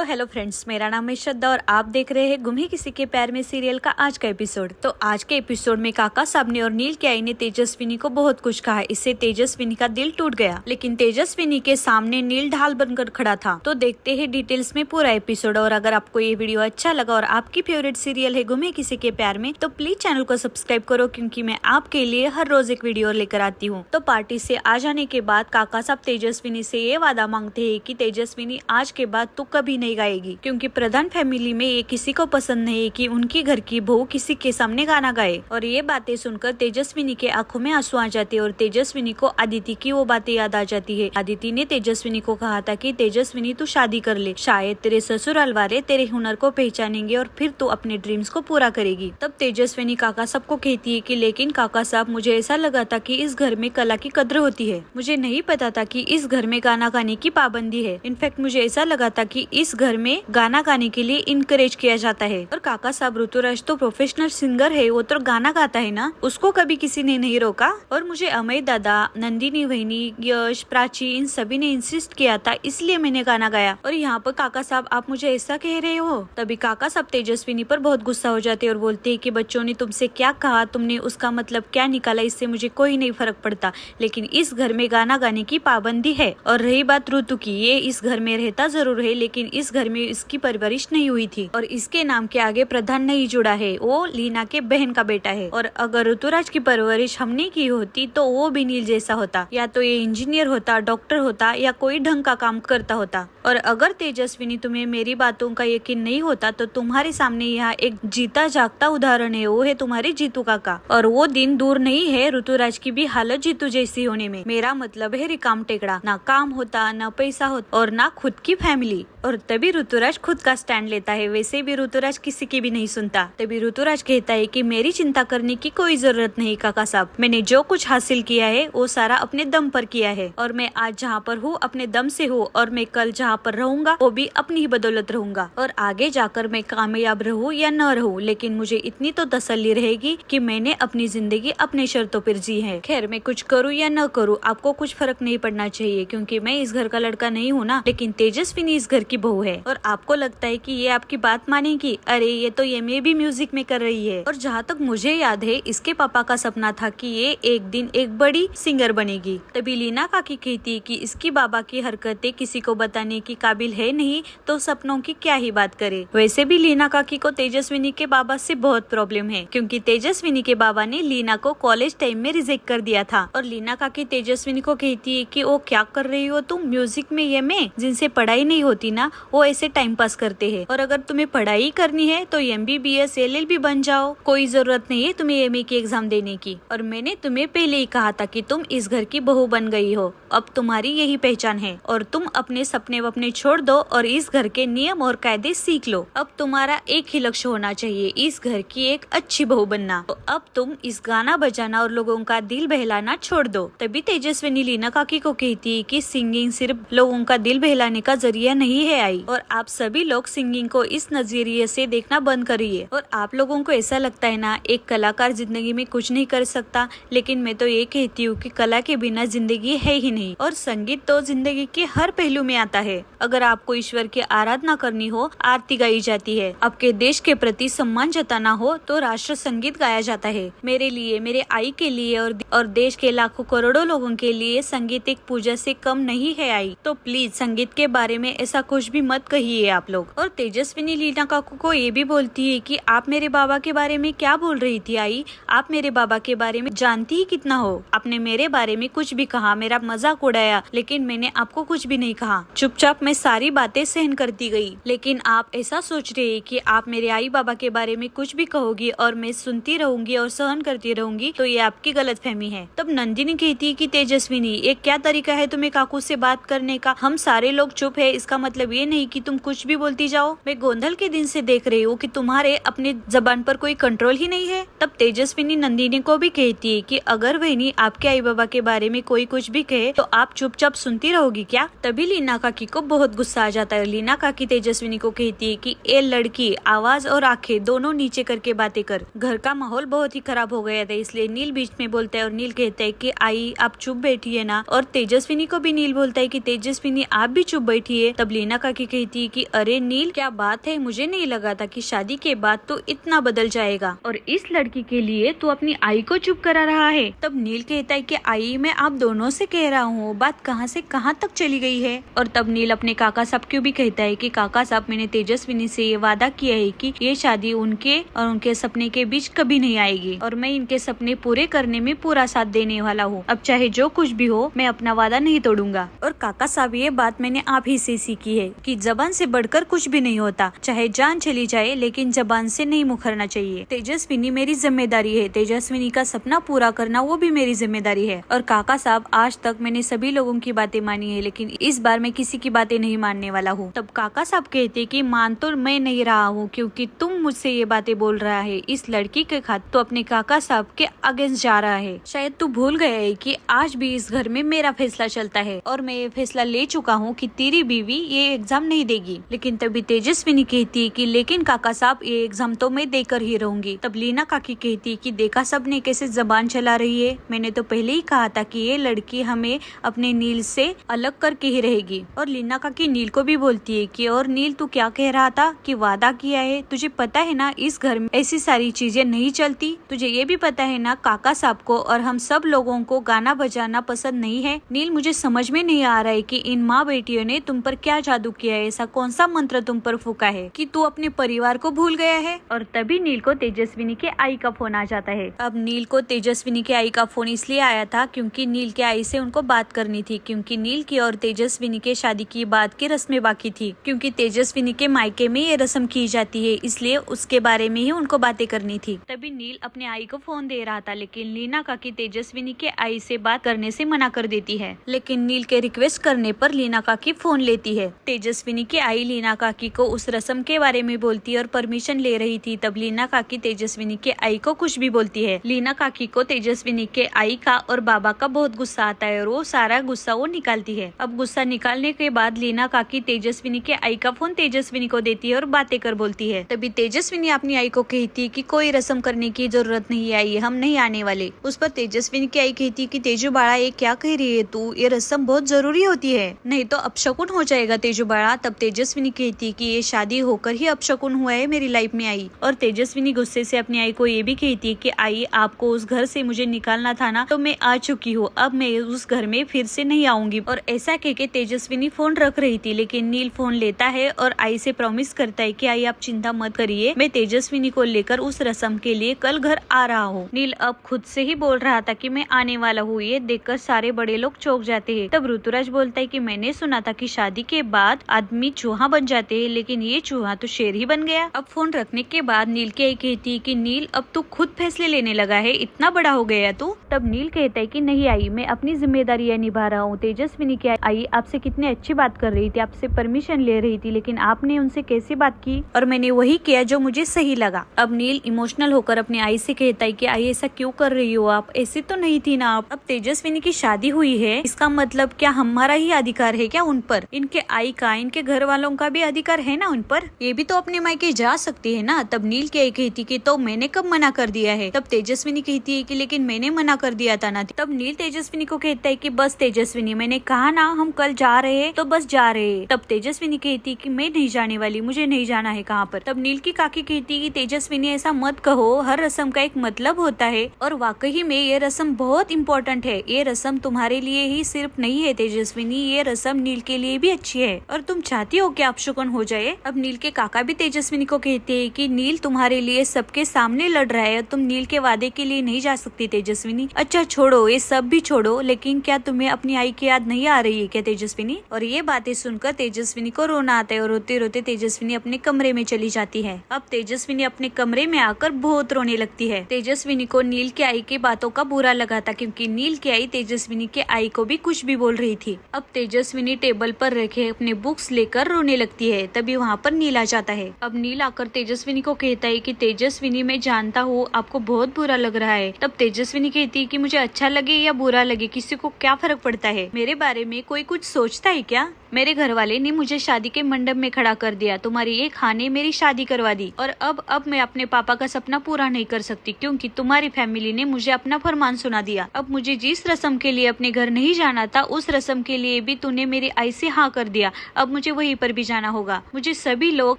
तो hello friends, मेरा नाम है श्रद्धा और आप देख रहे हैं गुम है किसी के प्यार में सीरियल का आज का एपिसोड। तो आज के एपिसोड में काका साहब ने और नील की आई ने तेजस्विनी को बहुत कुछ कहा। इससे तेजस्विनी का दिल टूट गया, लेकिन तेजस्विनी के सामने नील ढाल बनकर खड़ा था। तो देखते हैं डिटेल्स में पूरा एपिसोड। और अगर आपको ये वीडियो अच्छा लगा और आपकी फेवरेट सीरियल है गुम है किसी के प्यार में, तो प्लीज चैनल को सब्सक्राइब करो, क्योंकि मैं आपके लिए हर रोज एक वीडियो लेकर आती हूँ। तो पार्टी से आ जाने के बाद काका साहब तेजस्विनी से ये वादा मांगते हैं कि तेजस्विनी आज के बाद तू कभी नहीं गाएगी, क्योंकि प्रधान फैमिली में ये किसी को पसंद नहीं है कि उनकी घर की बहू किसी के सामने गाना गाए। और ये बातें सुनकर तेजस्विनी के आंखों में आंसू आ जाते हैं और तेजस्विनी को आदिति की वो बातें याद आ जाती है। आदिति ने तेजस्विनी को कहा था कि तेजस्विनी तू शादी कर ले, शायद तेरे ससुराल वाले तेरे हुनर को पहचानेंगे और फिर तू अपने ड्रीम्स को पूरा करेगी। तब तेजस्विनी काका साहब को कहती है कि लेकिन काका साहब, मुझे ऐसा लगा था कि इस घर में कला की कद्र होती है। मुझे नहीं पता था कि इस घर में गाना गाने की पाबंदी है। इनफैक्ट मुझे ऐसा लगा था कि इस घर में गाना गाने के लिए इनकरेज किया जाता है। और काका साहब, ऋतुराज तो प्रोफेशनल सिंगर है, वो तो गाना गाता है ना, उसको कभी किसी ने नहीं रोका। और मुझे अमय दादा, नंदिनी वहिनी, यश, प्राची, इन सभी ने इंसिस्ट किया था, इसलिए मैंने गाना गाया। और यहाँ पर काका साहब आप मुझे ऐसा कह रहे हो। तभी काका साहब तेजस्विनी पर बहुत गुस्सा हो जाते और बोलते है कि बच्चों ने तुमसे क्या कहा, तुमने उसका मतलब क्या निकाला, इससे मुझे कोई नहीं फर्क पड़ता, लेकिन इस घर में गाना गाने की पाबंदी है। और रही बात ऋतु की, ये इस घर में रहता जरूर है, लेकिन इस घर में इसकी परवरिश नहीं हुई थी और इसके नाम के आगे प्रधान नहीं जुड़ा है। वो लीना के बहन का बेटा है। और अगर ऋतुराज की परवरिश हमने की होती तो वो भी नील जैसा होता, या तो ये इंजीनियर होता, डॉक्टर होता, या कोई ढंग का काम करता होता। और अगर तेजस्विनी तुम्हें मेरी बातों का यकीन नहीं होता तो तुम्हारे सामने यहाँ एक जीता जागता उदाहरण है, वो है तुम्हारे जीतू काका। और वो दिन दूर नहीं है ऋतुराज की भी हालत जीतू जैसी होने में। मेरा मतलब है रिकाम टेकड़ा, ना काम होता, ना पैसा होता और ना खुद की फैमिली। और तभी ऋतुराज खुद का स्टैंड लेता है। वैसे भी ऋतुराज किसी की भी नहीं सुनता। तभी ऋतुराज कहता है कि मेरी चिंता करने की कोई जरूरत नहीं काका साहब, मैंने जो कुछ हासिल किया है वो सारा अपने दम पर किया है। और मैं आज जहाँ पर हूँ अपने दम से हूँ, और मैं कल जहाँ पर रहूंगा वो भी अपनी ही बदौलत रहूंगा। और आगे जाकर मैं कामयाब रहूँ या न रहूँ, लेकिन मुझे इतनी तो तसल्ली रहेगी कि मैंने अपनी जिंदगी अपने शर्तों पर जी है। खैर, मैं कुछ करूँ या न करूँ आपको कुछ फर्क नहीं पड़ना चाहिए, क्योंकि मैं इस घर का लड़का नहीं हूँ ना। लेकिन तेजस्विनी इस घर की बहू है और आपको लगता है कि ये आपकी बात मानेगी? अरे ये तो एमए भी म्यूजिक में कर रही है। और जहाँ तक मुझे याद है इसके पापा का सपना था कि ये एक दिन एक बड़ी सिंगर बनेगी। तभी लीना काकी कहती है कि इसकी बाबा की हरकतें किसी को बताने की काबिल है नहीं, तो सपनों की क्या ही बात करे। वैसे भी लीना काकी को तेजस्विनी के बाबा से बहुत प्रॉब्लम है, क्योंकि तेजस्विनी के बाबा ने लीना को कॉलेज टाइम में रिजेक्ट कर दिया था। और लीना काकी तेजस्विनी को कहती है कि वो क्या कर रही हो तुम, म्यूजिक में एमए, जिनसे पढ़ाई नहीं होती ना वो ऐसे टाइम पास करते हैं। और अगर तुम्हें पढ़ाई करनी है तो MBBS LLB बन जाओ, कोई जरूरत नहीं है तुम्हें एमए की एग्जाम देने की। और मैंने तुम्हें पहले ही कहा था कि तुम इस घर की बहू बन गई हो, अब तुम्हारी यही पहचान है। और तुम अपने सपने वपने छोड़ दो और इस घर के नियम और कायदे सीख लो। अब तुम्हारा एक ही लक्ष्य होना चाहिए, इस घर की एक अच्छी बहू बनना। तो अब तुम इस गाना बजाना और लोगों का दिल बहलाना छोड़ दो। तभी तेजस्विनी लीना काकी को कहती है कि सिंगिंग सिर्फ लोगों का दिल बहलाने का जरिया नहीं है आई, और आप सभी लोग सिंगिंग को इस नजरिए से देखना बंद करिए। और आप लोगों को ऐसा लगता है ना एक कलाकार जिंदगी में कुछ नहीं कर सकता, लेकिन मैं तो ये कहती हूँ कि कला के बिना जिंदगी है ही नहीं। और संगीत तो जिंदगी के हर पहलू में आता है। अगर आपको ईश्वर की आराधना करनी हो, आरती गाई जाती है। आपके देश के प्रति सम्मान जताना हो तो राष्ट्र संगीत गाया जाता है। मेरे लिए, मेरे आई के लिए और देश के लाखों करोड़ों लोगों के लिए संगीत एक पूजा से कम नहीं है आई। तो प्लीज संगीत के बारे में ऐसा कुछ भी मत कहिए आप लोग। और तेजस्विनी लीना काकू को ये भी बोलती है कि आप मेरे बाबा के बारे में क्या बोल रही थी आई, आप मेरे बाबा के बारे में जानती ही कितना हो। आपने मेरे बारे में कुछ भी कहा, मेरा मजाक उड़ाया, लेकिन मैंने आपको कुछ भी नहीं कहा। चुपचाप मैं सारी बातें सहन करती गई। लेकिन आप ऐसा सोच रहे हैं कि आप मेरे आई बाबा के बारे में कुछ भी कहोगी और मैं सुनती रहूंगी और सहन करती रहूंगी, तो ये आपकी गलतफहमी है। तब नंदिनी कहती है कि तेजस्विनी, ये क्या तरीका है तुम्हें काकू से बात करने का? हम सारे लोग चुप है, इसका मतलब ये नहीं कि तुम कुछ भी बोलती जाओ। मैं गोंधल के दिन से देख रही हूँ कि तुम्हारे अपने जबान पर कोई कंट्रोल ही नहीं है। तब तेजस्विनी नंदिनी को भी कहती है कि अगर वहनी आपके आई बाबा के बारे में कोई कुछ भी कहे तो आप चुपचाप सुनती रहोगी क्या? तभी लीना काकी को बहुत गुस्सा आ जाता है। लीना काकी तेजस्विनी को कहती है कि ए लड़की, आवाज और आंखें दोनों नीचे करके बातें कर। घर का माहौल बहुत ही खराब हो गया था, इसलिए नील बीच में बोलता है और नील कहता है कि आई आप चुप बैठिए ना। और तेजस्विनी को भी नील बोलता है कि तेजस्विनी आप भी चुप बैठिए। तब लीना काकी कहती है कि अरे नील क्या बात है, मुझे नहीं लगा था कि शादी के बाद तो इतना बदल जाएगा और इस लड़की के लिए तू अपनी आई को चुप करा रहा है। तब नील कहता है कि आई मैं आप दोनों से कह रहा हूँ, बात कहाँ से कहाँ तक चली गई है। और तब नील अपने काका साहब को भी कहता है कि काका साहब मैंने तेजस्विनी से ये वादा किया है कि ये शादी उनके और उनके सपने के बीच कभी नहीं आएगी और मैं इनके सपने पूरे करने में पूरा साथ देने वाला हूँ। अब चाहे जो कुछ भी हो मैं अपना वादा नहीं तोड़ूंगा। और काका साहब ये बात मैंने आप ही से सीखी है कि जबान से बढ़कर कुछ भी नहीं होता, चाहे जान चली जाए लेकिन जबान से नहीं मुखरना चाहिए। तेजस्विनी मेरी जिम्मेदारी है, तेजस्विनी का सपना पूरा करना वो भी मेरी जिम्मेदारी है। और काका साहब आज तक मैंने सभी लोगों की बातें मानी है, लेकिन इस बार मैं किसी की बातें नहीं मानने वाला हूँ। तब काका साहब कहते कि मान तो मैं नहीं रहा हूँ क्योंकि तुम मुझसे ये बातें बोल रहा है, इस लड़की के खातिर तो अपने काका साहब के अगेंस्ट जा रहा है। शायद तू भूल गया है कि आज भी इस घर में मेरा फैसला चलता है और मैं ये फैसला ले चुका हूँ कि तेरी बीवी ये एग्जाम नहीं देगी। लेकिन तभी तेजस्विनी कहती है कि लेकिन काका साहब ये एग्जाम तो मैं देकर ही रहूंगी। तब लीना काकी कहती है कि देखा सबने कैसे जबान चला रही है, मैंने तो पहले ही कहा था कि ये लड़की हमें अपने नील से अलग करके ही रहेगी। और लीना काकी नील को भी बोलती है कि और नील तू क्या कह रहा था कि वादा किया है, तुझे पता है ना इस घर में ऐसी सारी चीजें नहीं चलती, तुझे ये भी पता है ना काका साहब को और हम सब लोगों को गाना बजाना पसंद नहीं है। नील मुझे समझ में नहीं आ रहा है कि इन माँ बेटियों ने तुम पर क्या जादू किया है, ऐसा कौन सा मंत्र तुम पर फूका है कि तू अपने परिवार को भूल गया है। और तभी नील को तेजस्विनी के आई का फोन आ जाता है। अब नील को तेजस्विनी के आई का फोन इसलिए आया था क्योंकि नील के आई से उनको बात करनी थी, क्योंकि नील की और तेजस्विनी के शादी की बात की रस्में बाकी थी, क्योंकि तेजस्विनी के मायके में ये रस्म की जाती है, इसलिए उसके बारे में ही उनको बातें करनी थी। तभी नील अपने आई को फोन दे रहा था, लेकिन लीना काकी तेजस्विनी के आई से बात करने से मना कर देती है। लेकिन नील के रिक्वेस्ट करने पर लीना काकी फोन लेती है। तेजस्विनी की आई लीना काकी को उस रस्म के बारे में बोलती है और परमिशन ले रही थी। तब लीना काकी तेजस्विनी के आई को कुछ भी बोलती है। लीना काकी को तेजस्विनी के आई का और बाबा का बहुत गुस्सा आता है और वो सारा गुस्सा वो निकालती है। अब गुस्सा निकालने के बाद लीना काकी तेजस्विनी के आई का फोन तेजस्विनी को देती है और बातें कर बोलती है। तभी तेजस्विनी अपनी आई को कहती है कि कोई रस्म करने की जरूरत नहीं आई, हम नहीं आने वाले। उस पर तेजस्विनी की आई कहती है कि तेजू बाड़ा ये क्या कह रही है तू, ये रस्म बहुत जरूरी होती है, नहीं तो अपशकुन हो जाएगा तेजू बाड़ा। तब तेजस्विनी कहती है कि ये शादी होकर ही अपशकुन हुआ है मेरी लाइफ में आई। और तेजस्विनी गुस्से से अपनी आई को ये भी कहती है कि आई आपको उस घर से मुझे निकालना था ना, तो मैं आ चुकी हूँ, अब मैं उस घर में फिर से नहीं आऊंगी। और ऐसा कह के तेजस्विनी फोन रख रही थी, लेकिन नील फोन लेता है और आई से प्रॉमिस करता है कि आई आप चिंता मत करिए, मैं तेजस्विनी को लेकर उस रस्म के लिए कल घर आ रहा हूँ। नील अब खुद से ही बोल रहा था कि मैं आने वाला हूँ। ये देखकर सारे बड़े लोग चौंक जाते हैं। तब ऋतुराज बोलता है कि मैंने सुना था कि शादी के बाद आदमी चूहा बन जाते हैं, लेकिन ये चूहा तो शेर ही बन गया। अब फोन रखने के बाद नील की आई कहती है कि नील अब तू खुद फैसले लेने लगा है, इतना बड़ा हो गया तू। तब नील कहता है कि नहीं आई, मैं अपनी जिम्मेदारियां निभा रहा हूँ। तेजस्विनी की आई आपसे कितनी अच्छी बात कर रही थी, आपसे परमिशन ले रही थी, लेकिन आपने उनसे कैसी बात की और मैंने वही किया जो मुझे सही लगा। अब नील इमोशनल होकर अपनी आई से कहता है कि आई ऐसा क्यों कर रही हो आप, ऐसी तो नहीं थी ना आप। अब तेजस्विनी की शादी हुई है, इसका मतलब क्या हमारा ही अधिकार है क्या उन पर? इनके आई का, इनके घर वालों का भी अधिकार है ना उन पर, ये भी तो अपने मायके जा सकती है ना। तब नील की आई कहती कि तो मैंने कब मना कर दिया है? तब तेजस्विनी कहती है कि लेकिन मैंने मना कर दिया था ना। तब नील तेजस्विनी को कहता है कि बस तेजस्विनी, मैंने कहा ना हम कल जा रहे हैं तो बस जा रहे हैं। तब तेजस्विनी कहती कि मैं नहीं जाने वाली, मुझे नहीं जाना है कहाँ पर। तब नील की काकी कहती कि तेजस्विनी ऐसा मत कहो, हर रस्म का एक मतलब होता है और वाकई में ये रस्म बहुत इम्पोर्टेंट है। ये रस्म तुम्हारे लिए ही सिर्फ नहीं है तेजस्विनी, ये रस्म नील के लिए भी अच्छी है और तुम चाहती हो कि अपशकुन हो जाए। अब नील के काका भी तेजस्विनी को कहते हैं कि नील तुम्हारे लिए सबके सामने लड़ रहा है, तुम नील के वादे के लिए नहीं जा सकती तेजस्विनी। अच्छा छोड़ो ये सब भी छोड़ो, लेकिन क्या तुम्हें अपनी आई की याद नहीं आ रही है क्या तेजस्विनी? और ये बातें सुनकर तेजस्विनी को रोना आता है और रोते रोते तेजस्विनी अपने कमरे में चली जाती है। अब तेजस्विनी अपने कमरे में आकर बहुत रोने लगती है। तेजस्विनी को नील के आई की बातों का बुरा लगा था, क्योंकि नील की आई तेजस्विनी के आई को भी कुछ भी बोल रही थी। अब तेजस्विनी टेबल पर रखे अपने बुक्स लेकर रोने लगती है। तभी वहाँ पर नील आ जाता है। अब नील आकर तेजस्विनी को कहता है कि तेजस्विनी मैं जानता हूँ आपको बहुत बुरा लग रहा है। तब तेजस्विनी कहती है कि मुझे अच्छा लगे या बुरा लगे, किसी को क्या क्या फर्क पड़ता है? मेरे बारे में कोई कुछ सोचता है क्या? मेरे घर वाले ने मुझे शादी के मंडप में खड़ा कर दिया, तुम्हारी एक हाँ ने मेरी शादी करवा दी, और अब मैं अपने पापा का सपना पूरा नहीं कर सकती क्योंकि तुम्हारी फैमिली ने मुझे अपना फरमान सुना दिया। अब मुझे जिस रस्म के लिए अपने घर नहीं जाना था उस रस्म के लिए भी तूने मेरी आई से हाँ कर दिया। अब मुझे वहीं पर भी जाना होगा। मुझे सभी लोग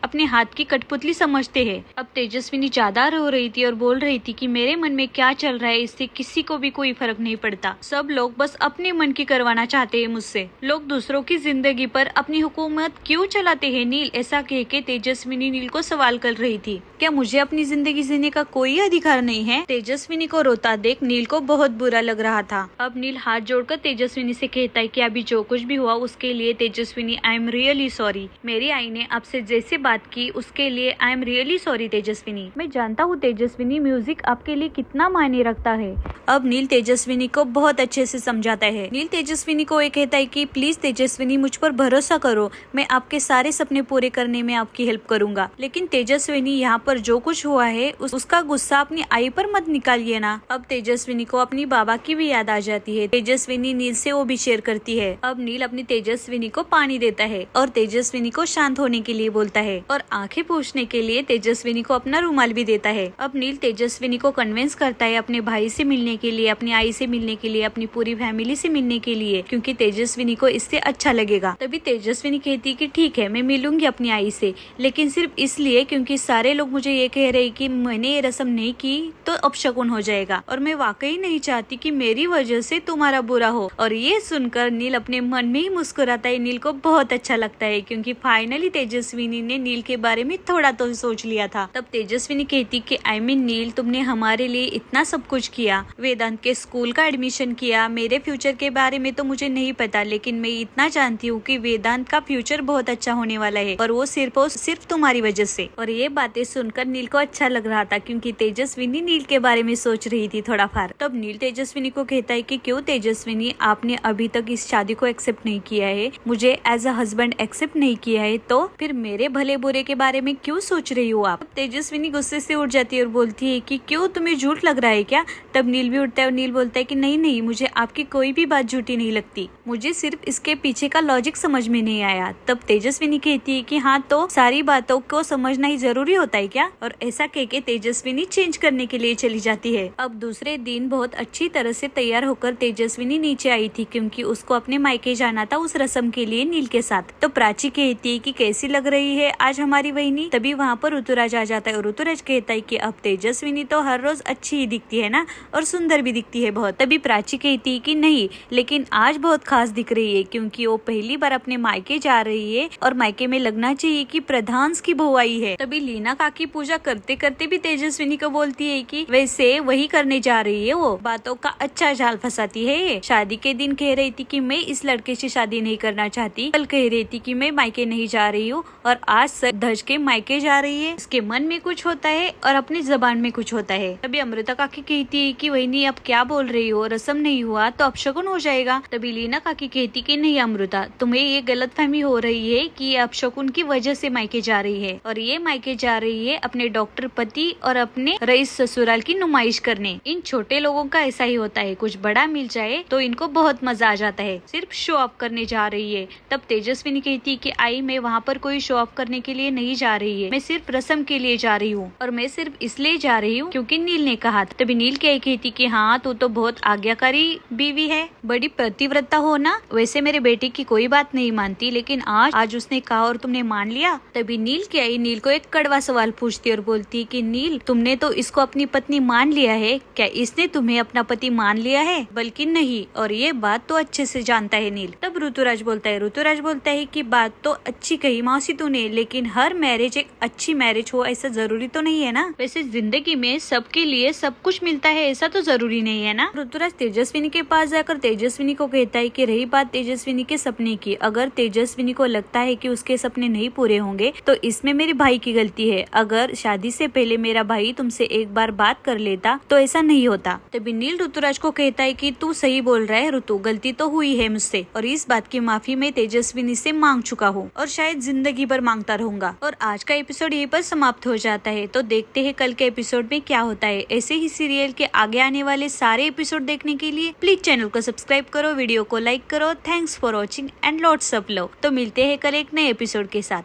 अपने हाथ की कठपुतली समझते हैं। अब तेजस्विनी ज्यादा रो रही थी और बोल रही थी कि मेरे मन में क्या चल रहा है इससे किसी को भी कोई फर्क नहीं पड़ता। सब लोग बस अपने मन की करवाना चाहते हैं मुझसे। लोग दूसरों की जिंदगी पर अपनी हुकूमत क्यों चलाते हैं नील? ऐसा कह के तेजस्विनी नील को सवाल कर रही थी। क्या मुझे अपनी जिंदगी जीने का कोई अधिकार नहीं है? तेजस्विनी को रोता देख नील को बहुत बुरा लग रहा था। अब नील हाथ जोड़कर तेजस्विनी से कहता है कि अभी जो कुछ भी हुआ उसके लिए Tejaswini I am really sorry. मेरी आई ने आपसे जैसे बात की उसके लिए I am really sorry Tejaswini. मैं जानता हूँ तेजस्विनी म्यूजिक आपके लिए कितना मायने रखता है। अब नील तेजस्विनी को बहुत अच्छे से समझाता है। नील तेजस्विनी को ये कहता है कि प्लीज तेजस्विनी मुझ पर भरोसा करो, मैं आपके सारे सपने पूरे करने में आपकी हेल्प करूंगा। लेकिन तेजस्विनी यहाँ पर जो कुछ हुआ है उसका गुस्सा अपनी आई पर मत निकालिए ना। अब तेजस्विनी को अपनी बाबा की भी याद आ जाती है। तेजस्विनी नील से वो भी शेयर करती है। अब नील अपनी तेजस्विनी को पानी देता है और तेजस्विनी को शांत होने के लिए बोलता है और आंखें पोंछने के लिए तेजस्विनी को अपना रुमाल भी देता है। अब नील तेजस्विनी को कन्विंस करता है अपने भाई से मिलने के लिए, अपनी आई से मिलने के लिए, अपनी पूरी फैमिली से मिलने के लिए, क्योंकि तेजस्विनी को इससे अच्छा लगेगा। तभी तेजस्विनी कहती कि ठीक है मैं मिलूंगी अपनी आई से, लेकिन सिर्फ इसलिए क्योंकि सारे लोग मुझे ये कह रहे कि मैंने ये रस्म नहीं की तो अपशकुन हो जाएगा और मैं वाकई नहीं चाहती कि मेरी वजह से तुम्हारा बुरा हो। और ये सुनकर नील अपने मन में ही मुस्कुराता है। नील को बहुत अच्छा लगता है क्योंकि फाइनली तेजस्विनी ने नील के बारे में थोड़ा तो सोच लिया था। तब तेजस्विनी कहती कि आई मीन नील तुमने हमारे लिए इतना सब कुछ किया, वेदांत के स्कूल का एडमिशन किया, मेरे फ्यूचर के बारे में तो मुझे नहीं पता लेकिन मैं इतना जानती हूँ कि वेदांत का फ्यूचर बहुत अच्छा होने वाला है और वो सिर्फ तुम्हारी वजह से। और ये बातें सुनकर नील को अच्छा लग रहा था क्योंकि तेजस्विनी नील के बारे में सोच रही थी थोड़ा फार। तब नील तेजस्विनी को कहता है कि क्यों तेजस्विनी आपने अभी तक इस शादी को एक्सेप्ट नहीं किया है, मुझे एज अ हस्बैंड एक्सेप्ट नहीं किया है, तो फिर मेरे भले बुरे के बारे में क्यों सोच रही हो आप? तेजस्विनी गुस्से से उठ जाती है और बोलती है कि क्यों तुम्हें झूठ लग रहा है क्या? तब नील भी उठता है और नील बोलता है कि नहीं मुझे आपकी कोई भी बात झूठी नहीं लगती, मुझे सिर्फ इसके पीछे का लॉजिक समझ में नहीं आया। तब तेजस्विनी कहती है कि हाँ तो सारी बातों को समझना ही जरूरी होता है क्या? और ऐसा कह के तेजस्विनी चेंज करने के लिए चली जाती है। अब दूसरे दिन बहुत अच्छी तरह से तैयार होकर तेजस्विनी नीचे आई थी क्योंकि उसको अपने मायके जाना था उस रस्म के लिए नील के साथ। तो प्राची कहती है कि कैसी लग रही है आज हमारी वहिनी? तभी वहाँ पर ऋतुराज आ जाता है और ऋतुराज कहता है कि अब तेजस्विनी तो हर रोज अच्छी ही दिखती है ना और सुंदर भी दिखती है बहुत। तभी प्राची कहती है कि नहीं लेकिन आज बहुत खास दिख रही है क्योंकि वो पहली बार अपने मायके जा रही है और मायके में लगना चाहिए कि प्रधान की बहू आई है। तभी लीना काकी पूजा करते करते भी तेजस्विनी को बोलती है कि वैसे वही करने जा रही है, वो बातों का अच्छा जाल फंसाती है। ये शादी के दिन कह रही थी कि मैं इस लड़के से शादी नहीं करना चाहती, कल कह रही थी कि मैं मायके नहीं जा रही हूँ और आज सर धज के मायके जा रही है। उसके मन में कुछ होता है और अपनी जबान में कुछ होता है। तभी अमृता काकी कहती है कि वही अब क्या बोल रही हो, रस्म नहीं हुआ तो अपशकुन हो जाएगा। तभी लीना काकी कहती कि नहीं अमृता तुम्हें ये गलतफहमी हो रही है कि ये अपशकुन की वजह से मायके जा रही है और ये मायके जा रही है अपने डॉक्टर पति और अपने रईस ससुराल की नुमाइश करने। इन छोटे लोगों का ऐसा ही होता है, कुछ बड़ा मिल जाए तो इनको बहुत मजा आ जाता है, सिर्फ शो ऑफ करने जा रही है। तब तेजस्विनी कहती कि आई मैं वहाँ पर कोई शो ऑफ करने के लिए नहीं जा रही है, मैं सिर्फ रस्म के लिए जा रही हूँ और मैं सिर्फ इसलिए जा रही हूँ क्योंकि नील ने कहा। तभी नील क्या कहती कि हाँ तू तो बहुत आज्ञाकारी बीवी है, बड़ी प्रतिव्रता हो ना, वैसे मेरे बेटे की कोई बात नहीं मानती लेकिन आज उसने कहा और तुमने मान लिया। तभी नील क्या नील को एक कड़वा सवाल पूछती और बोलती कि नील तुमने तो इसको अपनी पत्नी मान लिया है, क्या इसने तुम्हें अपना पति मान लिया है? बल्कि नहीं, और ये बात तो अच्छे से जानता है नील। तब ऋतुराज बोलता है कि बात तो अच्छी कही मौसी तूने, लेकिन हर मैरिज एक अच्छी मैरिज हो ऐसा जरूरी तो नहीं है ना, वैसे जिंदगी में सबके लिए सब कुछ मिलता है ऐसा तो जरूरी नहीं है ना। ऋतुराज तेजस्विनी के पास जाकर तेजस्विनी को कहता है कि रही बात तेजस्विनी के सपने की, कि अगर तेजस्विनी को लगता है कि उसके सपने नहीं पूरे होंगे तो इसमें मेरे भाई की गलती है। अगर शादी से पहले मेरा भाई तुमसे एक बार बात कर लेता तो ऐसा नहीं होता। तभी नील ऋतुराज को कहता है कि तू सही बोल रहा है ऋतु, गलती तो हुई है मुझसे और इस बात की माफी मैं तेजस्विनी से मांग चुका हूँ और शायद जिंदगी भर मांगता रहूंगा। और आज का एपिसोड यहीं पर समाप्त हो जाता है। तो देखते हैं कल के एपिसोड में क्या होता है। ऐसे ही सीरियल के आगे आने वाले सारे एपिसोड देखने के लिए प्लीज चैनल को सब्सक्राइब करो, वीडियो को लाइक करो। Thanks for watching and lots of love. तो मिलते हैं कल एक नए एपिसोड के साथ।